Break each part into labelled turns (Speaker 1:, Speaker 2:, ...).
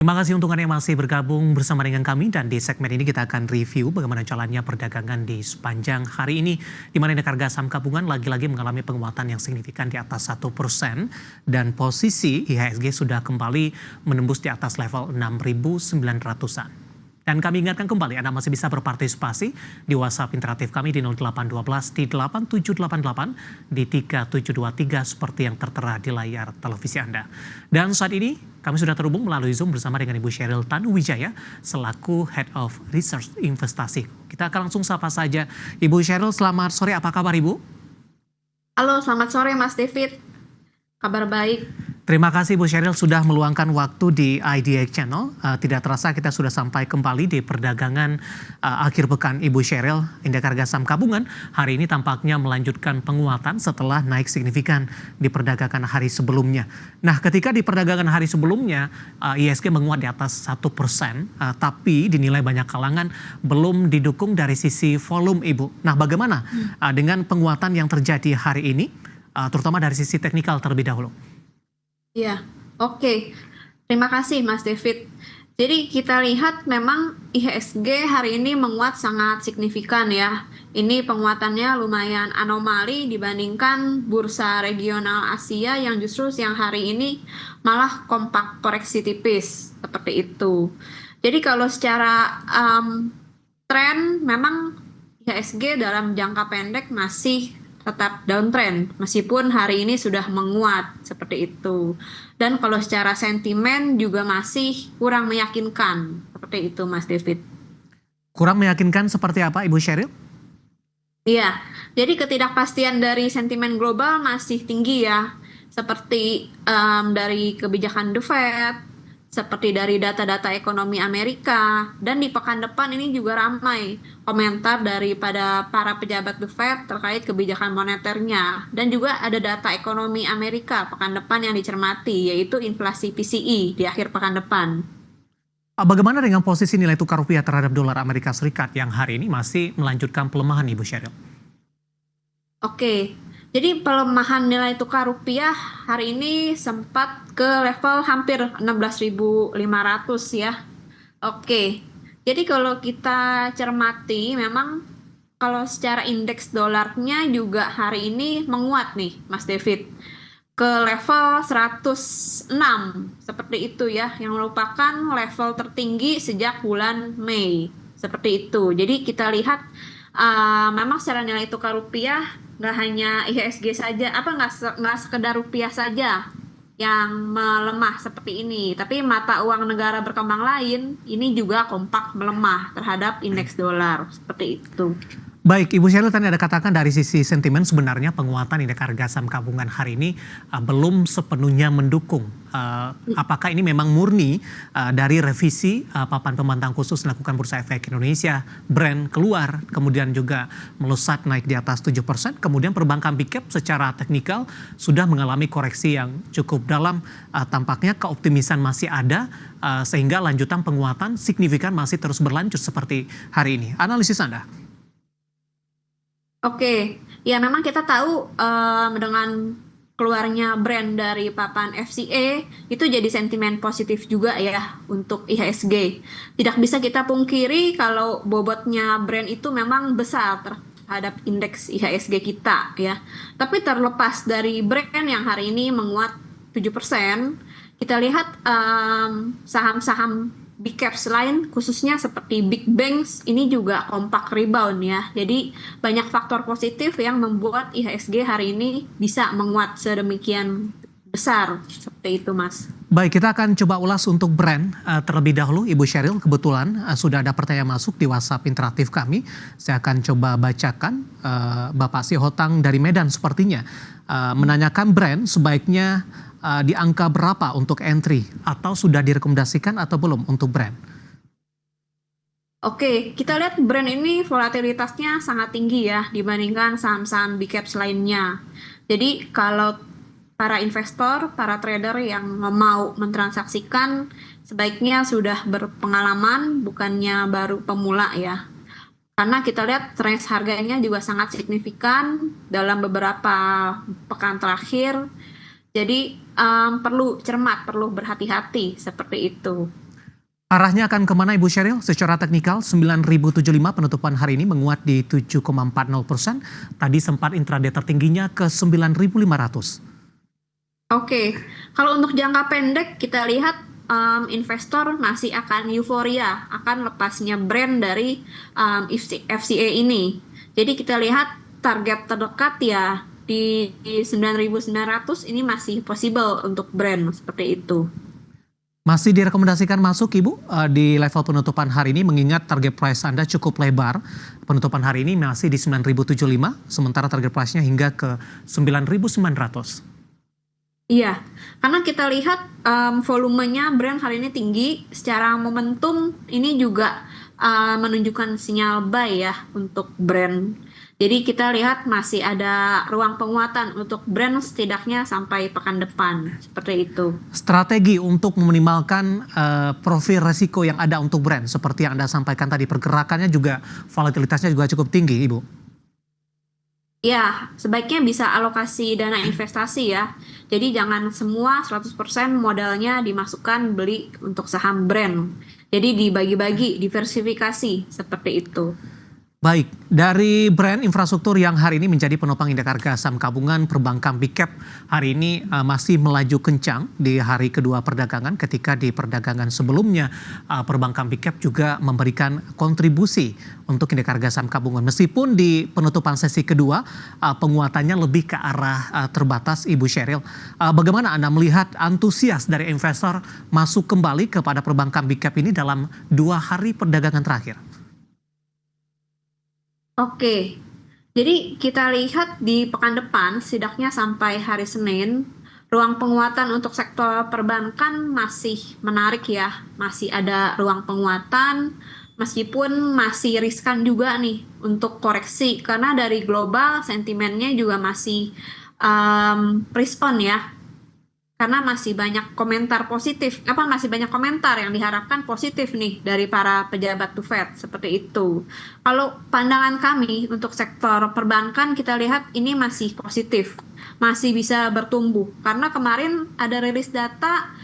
Speaker 1: Terima kasih untuk Anda yang masih bergabung bersama dengan kami dan di segmen ini kita akan review bagaimana jalannya perdagangan di sepanjang hari ini di mana indeks harga saham gabungan lagi-lagi mengalami penguatan yang signifikan di atas 1% dan posisi IHSG sudah kembali menembus di atas level 6.900-an. Dan kami ingatkan kembali Anda masih bisa berpartisipasi di WhatsApp interaktif kami di 0812 di 8788 di 3723 seperti yang tertera di layar televisi Anda. Dan saat ini kami sudah terhubung melalui Zoom bersama dengan Ibu Sheryl Tanuwijaya selaku Head of Research Investasi. Kita akan langsung sapa saja. Ibu Sheryl, selamat sore. Apa kabar Ibu?
Speaker 2: Halo, selamat sore Mas David. Kabar baik.
Speaker 1: Terima kasih Bu Sheryl sudah meluangkan waktu di IDX Channel. Tidak terasa kita sudah sampai kembali di perdagangan akhir pekan Ibu Sheryl. Indeks harga saham gabungan hari ini tampaknya melanjutkan penguatan setelah naik signifikan di perdagangan hari sebelumnya. Nah, ketika di perdagangan hari sebelumnya IHSG menguat di atas 1%, tapi dinilai banyak kalangan belum didukung dari sisi volume Ibu. Nah, bagaimana dengan penguatan yang terjadi hari ini, terutama dari sisi teknikal terlebih dahulu?
Speaker 2: Ya, oke. Terima kasih Mas David. Jadi kita lihat memang IHSG hari ini menguat sangat signifikan ya. Ini penguatannya lumayan anomali dibandingkan bursa regional Asia yang justru siang hari ini malah kompak koreksi tipis seperti itu. Jadi kalau secara tren memang IHSG dalam jangka pendek masih tetap downtrend meskipun hari ini sudah menguat seperti itu. Dan kalau secara sentimen juga masih kurang meyakinkan seperti itu Mas David.
Speaker 1: Kurang meyakinkan seperti apa Ibu Sheryl?
Speaker 2: Iya, jadi ketidakpastian dari sentimen global masih tinggi ya. Seperti dari kebijakan The Fed, seperti dari data-data ekonomi Amerika, dan di pekan depan ini juga ramai komentar daripada para pejabat The Fed terkait kebijakan moneternya. Dan juga ada data ekonomi Amerika pekan depan yang dicermati, yaitu inflasi PCE di akhir pekan depan.
Speaker 1: Bagaimana dengan posisi nilai tukar rupiah terhadap dolar Amerika Serikat yang hari ini masih melanjutkan pelemahan Ibu Sheryl?
Speaker 2: Oke, jadi pelemahan nilai tukar rupiah hari ini sempat ke level hampir 16.500 ya. Oke, jadi kalau kita cermati memang kalau secara indeks dolarnya juga hari ini menguat nih Mas David ke level 106 seperti itu ya, yang merupakan level tertinggi sejak bulan Mei seperti itu. Jadi kita lihat memang secara nilai tukar rupiah nggak hanya IHSG saja, nggak sekedar rupiah saja yang melemah seperti ini, tapi mata uang negara berkembang lain ini juga kompak melemah terhadap indeks dolar seperti itu.
Speaker 1: Baik, Ibu Sheryl tadi ada katakan dari sisi sentimen sebenarnya penguatan indeks harga saham gabungan hari ini belum sepenuhnya mendukung. Apakah ini memang murni dari revisi papan pemantau khusus dilakukan Bursa Efek Indonesia, Brent keluar, kemudian juga melesat naik di atas 7%, kemudian perbankan big cap secara teknikal sudah mengalami koreksi yang cukup dalam, tampaknya keoptimisan masih ada sehingga lanjutan penguatan signifikan masih terus berlanjut seperti hari ini. Analisis Anda?
Speaker 2: Oke, ya memang kita tahu dengan keluarnya brand dari papan FCA itu jadi sentimen positif juga ya untuk IHSG. Tidak bisa kita pungkiri kalau bobotnya brand itu memang besar terhadap indeks IHSG kita ya. Tapi terlepas dari brand yang hari ini menguat 7%, kita lihat saham-saham big caps lain khususnya seperti big banks ini juga kompak rebound ya. Jadi banyak faktor positif yang membuat IHSG hari ini bisa menguat sedemikian besar seperti itu Mas.
Speaker 1: Baik, kita akan coba ulas untuk brand terlebih dahulu Ibu Sheryl. Kebetulan sudah ada pertanyaan masuk di WhatsApp interaktif kami. Saya akan coba bacakan. Bapak Sihotang dari Medan sepertinya menanyakan brand sebaiknya di angka berapa untuk entry atau sudah direkomendasikan atau belum untuk brand?
Speaker 2: Oke, kita lihat brand ini volatilitasnya sangat tinggi ya dibandingkan saham-saham big caps lainnya. Jadi kalau para investor, para trader yang mau mentransaksikan sebaiknya sudah berpengalaman bukannya baru pemula ya. Karena kita lihat range harganya juga sangat signifikan dalam beberapa pekan terakhir. Jadi perlu cermat, perlu berhati-hati seperti itu.
Speaker 1: Arahnya akan kemana Ibu Sheryl? Secara teknikal 9.075 penutupan hari ini menguat di 7,40%. Tadi sempat intraday tertingginya ke 9.500.
Speaker 2: Oke, kalau untuk jangka pendek kita lihat investor masih akan euforia akan lepasnya brand dari FCA ini. Jadi kita lihat target terdekat ya di 9.900 ini masih possible untuk brand seperti itu.
Speaker 1: Masih direkomendasikan masuk Ibu di level penutupan hari ini mengingat target price Anda cukup lebar. Penutupan hari ini masih di 9.075 sementara target price-nya hingga ke 9.900.
Speaker 2: Iya, karena kita lihat volumenya brand hari ini tinggi, secara momentum ini juga menunjukkan sinyal buy ya untuk brand. Jadi kita lihat masih ada ruang penguatan untuk brand setidaknya sampai pekan depan, seperti itu.
Speaker 1: Strategi untuk meminimalkan profil resiko yang ada untuk brand seperti yang Anda sampaikan tadi, pergerakannya juga volatilitasnya juga cukup tinggi Ibu.
Speaker 2: Ya, sebaiknya bisa alokasi dana investasi ya. Jadi jangan semua 100% modalnya dimasukkan beli untuk saham brand. Jadi dibagi-bagi, diversifikasi seperti itu.
Speaker 1: Baik, dari brand infrastruktur yang hari ini menjadi penopang indeks harga saham gabungan perbankan Big Cap hari ini masih melaju kencang di hari kedua perdagangan ketika di perdagangan sebelumnya perbankan Big Cap juga memberikan kontribusi untuk indeks harga saham gabungan. Meskipun di penutupan sesi kedua penguatannya lebih ke arah terbatas Ibu Sheryl. Bagaimana Anda melihat antusias dari investor masuk kembali kepada perbankan Big Cap ini dalam 2 hari perdagangan terakhir?
Speaker 2: Oke, jadi kita lihat di pekan depan, setidaknya sampai hari Senin, ruang penguatan untuk sektor perbankan masih menarik ya. Masih ada ruang penguatan, meskipun masih riskan juga nih untuk koreksi. Karena dari global sentimennya juga masih respon ya. Karena masih banyak komentar positif, masih banyak komentar yang diharapkan positif nih dari para pejabat The Fed, seperti itu. Kalau pandangan kami untuk sektor perbankan kita lihat ini masih positif, masih bisa bertumbuh. Karena kemarin ada rilis data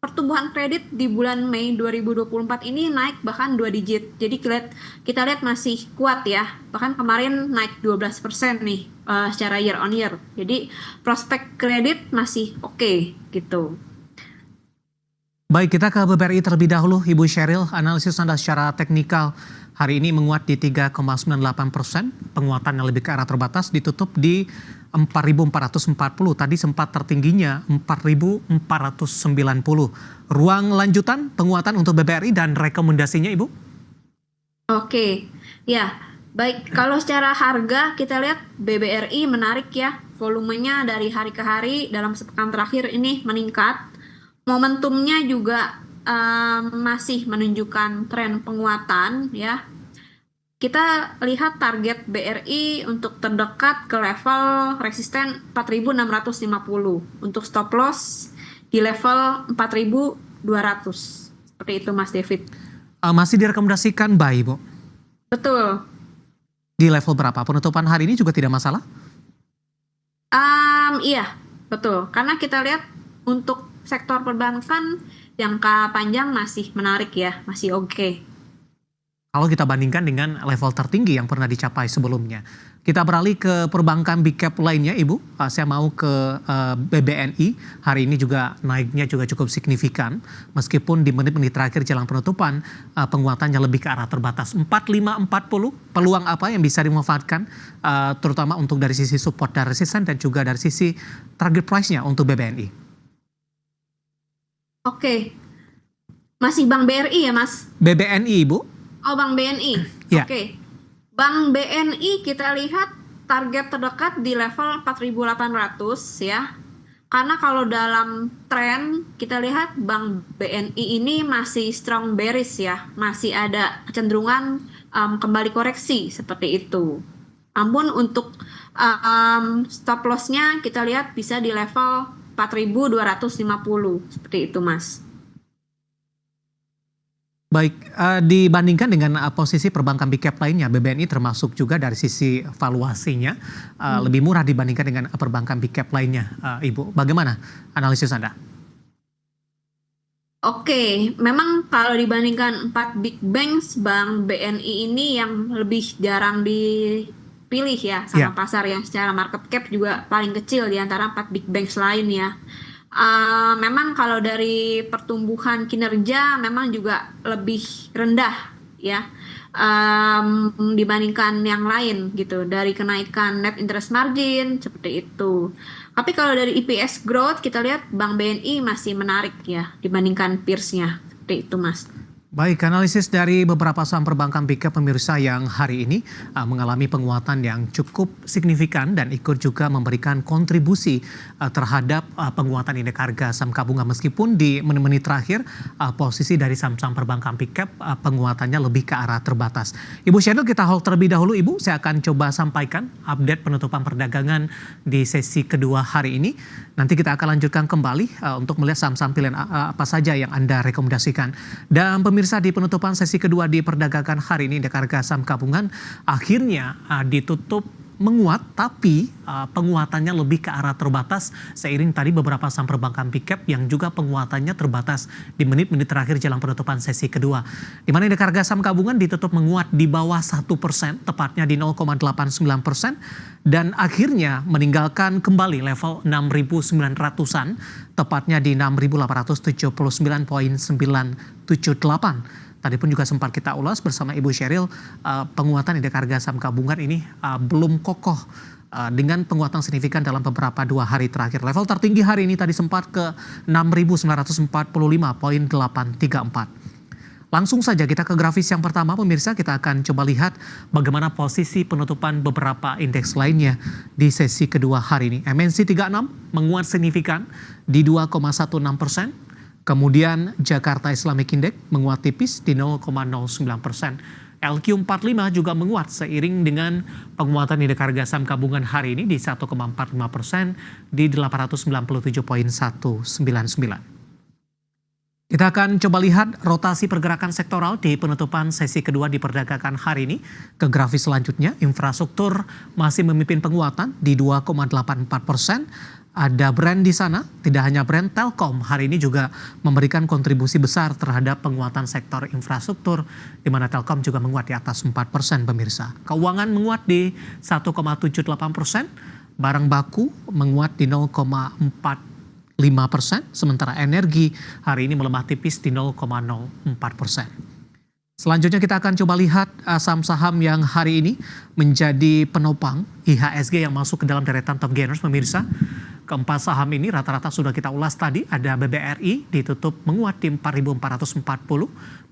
Speaker 2: pertumbuhan kredit di bulan Mei 2024 ini naik bahkan 2 digit. Jadi kita lihat masih kuat ya. Bahkan kemarin naik 12% nih secara year on year. Jadi prospek kredit masih oke gitu.
Speaker 1: Baik, kita ke BBRI terlebih dahulu. Ibu Sheryl, analisis Anda secara teknikal hari ini menguat di 3,98%. Penguatan yang lebih ke arah terbatas ditutup di 4.440. Tadi sempat tertingginya 4.490. Ruang lanjutan penguatan untuk BBRI dan rekomendasinya Ibu?
Speaker 2: Oke, ya. Baik, kalau secara harga kita lihat BBRI menarik ya. Volumenya dari hari ke hari dalam sepekan terakhir ini meningkat. Momentumnya juga masih menunjukkan tren penguatan ya. Kita lihat target BRI untuk terdekat ke level resisten 4.650. Untuk stop loss di level 4.200. Seperti itu Mas David.
Speaker 1: Masih direkomendasikan buy, Bu?
Speaker 2: Betul.
Speaker 1: Di level berapa? Penutupan hari ini juga tidak masalah?
Speaker 2: Iya, betul. Karena kita lihat untuk sektor perbankan jangka panjang masih menarik ya, masih oke.
Speaker 1: Kalau kita bandingkan dengan level tertinggi yang pernah dicapai sebelumnya. Kita beralih ke perbankan Big Cap lainnya Ibu. Saya mau ke BBNI. Hari ini juga naiknya juga cukup signifikan. Meskipun di menit-menit terakhir jelang penutupan penguatannya lebih ke arah terbatas. 4540 peluang apa yang bisa dimanfaatkan terutama untuk dari sisi support dan resisten dan juga dari sisi target price-nya untuk BBNI.
Speaker 2: Oke. Masih Bank BRI ya Mas?
Speaker 1: BBNI Ibu.
Speaker 2: Oh, Bank BNI.
Speaker 1: Ya.
Speaker 2: Oke. Bank BNI kita lihat target terdekat di level 4.800 ya. Karena kalau dalam tren kita lihat Bank BNI ini masih strong bearish ya. Masih ada kecenderungan kembali koreksi seperti itu. Namun untuk stop loss-nya kita lihat bisa di level 4.250 seperti itu Mas.
Speaker 1: Baik, dibandingkan dengan posisi perbankan Big Cap lainnya, BBNI termasuk juga dari sisi valuasinya lebih murah dibandingkan dengan perbankan Big Cap lainnya, Ibu. Bagaimana analisis Anda?
Speaker 2: Oke, memang kalau dibandingkan 4 big banks, Bank BNI ini yang lebih jarang dipilih ya sama
Speaker 1: Ya,
Speaker 2: pasar yang secara market cap juga paling kecil di antara 4 big banks lain ya. Memang kalau dari pertumbuhan kinerja memang juga lebih rendah ya, dibandingkan yang lain gitu dari kenaikan net interest margin seperti itu. Tapi kalau dari EPS growth kita lihat Bank BNI masih menarik ya dibandingkan peersnya seperti itu Mas.
Speaker 1: baik, analisis dari beberapa saham perbankan big cap pemirsa yang hari ini mengalami penguatan yang cukup signifikan dan ikut juga memberikan kontribusi terhadap penguatan indeks harga saham gabungan meskipun di menit-menit terakhir posisi dari saham-saham perbankan big cap penguatannya lebih ke arah terbatas. Ibu Sheryl, kita hold terlebih dahulu Ibu, saya akan coba sampaikan update penutupan perdagangan di sesi kedua hari ini. Nanti kita akan lanjutkan kembali untuk melihat saham-saham pilihan apa saja yang Anda rekomendasikan. Dan pemirsa, di penutupan sesi kedua di perdagangan hari ini indeks harga saham gabungan akhirnya ditutup menguat, tapi penguatannya lebih ke arah terbatas seiring tadi beberapa saham perbankan big cap yang juga penguatannya terbatas di menit-menit terakhir jelang penutupan sesi kedua. Di mana indeks harga saham gabungan ditutup menguat di bawah 1%, tepatnya di 0,89%, dan akhirnya meninggalkan kembali level 6.900-an, tepatnya di 6.879,978. Tadi pun juga sempat kita ulas bersama Ibu Sheryl, penguatan indeks harga saham gabungan ini belum kokoh dengan penguatan signifikan dalam beberapa 2 hari terakhir. Level tertinggi hari ini tadi sempat ke 6.945,834. Langsung saja kita ke grafis yang pertama pemirsa, kita akan coba lihat bagaimana posisi penutupan beberapa indeks lainnya di sesi kedua hari ini. MNC 36 menguat signifikan di 2,16%. Kemudian Jakarta Islamic Index menguat tipis di 0,09%. LQ45 juga menguat seiring dengan penguatan indeks harga saham gabungan hari ini di 1,45% di 897,199. Kita akan coba lihat rotasi pergerakan sektoral di penutupan sesi kedua di perdagangan hari ini. Ke grafis selanjutnya, infrastruktur masih memimpin penguatan di 2,84%. Ada brand di sana, tidak hanya brand Telkom hari ini juga memberikan kontribusi besar terhadap penguatan sektor infrastruktur, di mana Telkom juga menguat di atas 4% pemirsa. Keuangan menguat di 1,78%, barang baku menguat di 0,45%, sementara energi hari ini melemah tipis di 0,04%. Selanjutnya kita akan coba lihat saham-saham yang hari ini menjadi penopang IHSG yang masuk ke dalam deretan top gainers pemirsa. Keempat saham ini rata-rata sudah kita ulas tadi. Ada BBRI ditutup menguat di 4.440,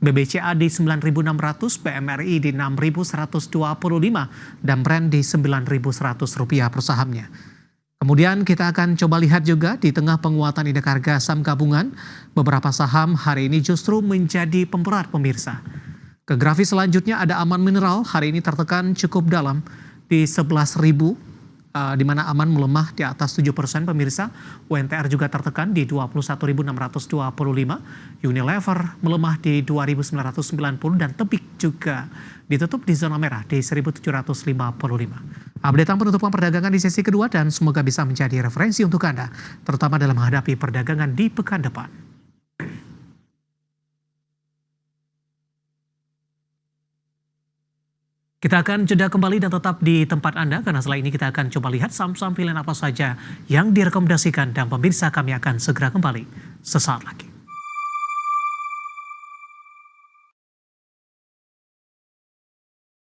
Speaker 1: BBCA di 9.600, BMRI di 6.125, dan Brand di 9.100 rupiah per sahamnya. Kemudian kita akan coba lihat juga di tengah penguatan indeks harga saham gabungan, beberapa saham hari ini justru menjadi pemberat pemirsa. Ke grafis selanjutnya ada Aman Mineral hari ini tertekan cukup dalam di 11.000, di mana Aman melemah di atas 7% pemirsa. UNTR juga tertekan di 21.625, Unilever melemah di 2.990, dan Tepik juga ditutup di zona merah di 1.755. Updatean penutupan perdagangan di sesi kedua dan semoga bisa menjadi referensi untuk Anda, terutama dalam menghadapi perdagangan di pekan depan. Kita akan jeda kembali dan tetap di tempat Anda, karena setelah ini kita akan coba lihat saham-saham pilihan apa saja yang direkomendasikan, dan pemirsa kami akan segera kembali sesaat lagi.